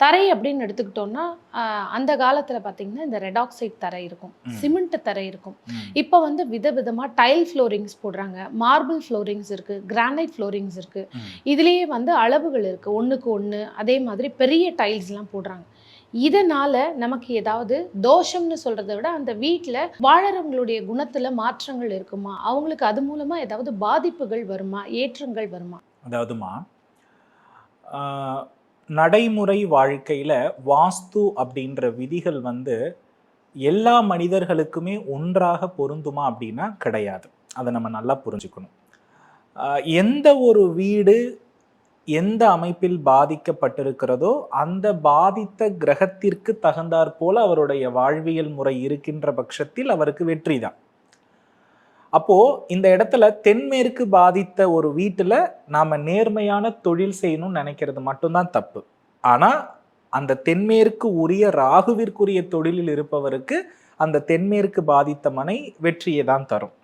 தரை அப்படின்னு எடுத்துக்கிட்டோம்னா அந்த காலத்துல பாத்தீங்கன்னா இந்த ரெட் ஆக்சைட் தரை இருக்கும், சிமெண்ட் தரை இருக்கும். இப்போ வந்து விதவிதமா டைல் ஃப்ளோரிங்ஸ் போடுறாங்க, மார்பிள் ஃப்ளோரிங்ஸ் இருக்கு, கிரானைட் ஃப்ளோரிங்ஸ் இருக்கு. இதுலயே வந்து அளவுகள் இருக்கு, 1க்கு 1. அதே மாதிரி பெரிய டைல்ஸ்லாம் போடுறாங்க. இதனால நமக்கு ஏதாவது தோஷம்னு சொல்றத விட அந்த வீட்ல வாழறவங்களுடைய குணத்துல மாற்றங்கள் இருக்குமா? அவங்களுக்கு அது மூலமா ஏதாவது பாதிப்புகள் வருமா? ஏற்றங்கள் வருமா? அதாவதுமா, ஆ, நடைமுறை வாழ்க்கையில வாஸ்து அப்படின்ற விதிகள் வந்து எல்லா மனிதர்களுக்குமே ஒன்றாக பொருந்துமா அப்படின்னா கிடையாது. அதை நம்ம நல்லா புரிஞ்சுக்கணும். எந்த ஒரு வீடு எந்த அமைப்பில் பாதிக்கப்பட்டிருக்கிறதோ அந்த பாதித்த கிரகத்திற்கு தகுந்தாற் போல அவருடைய வாழ்வியல் முறை இருக்கின்ற பட்சத்தில் அவருக்கு வெற்றி தான். அப்போ இந்த இடத்துல தென்மேற்கு பாதித்த ஒரு வீட்டுல நாம நேர்மையான தொழில் செய்யணும்னு நினைக்கிறது மட்டும்தான் தப்பு. ஆனா அந்த தென்மேற்கு உரிய ராகுவிற்குரிய தொழிலில் இருப்பவருக்கு அந்த தென்மேற்கு பாதித்த மனை வெற்றியை தான் தரும்.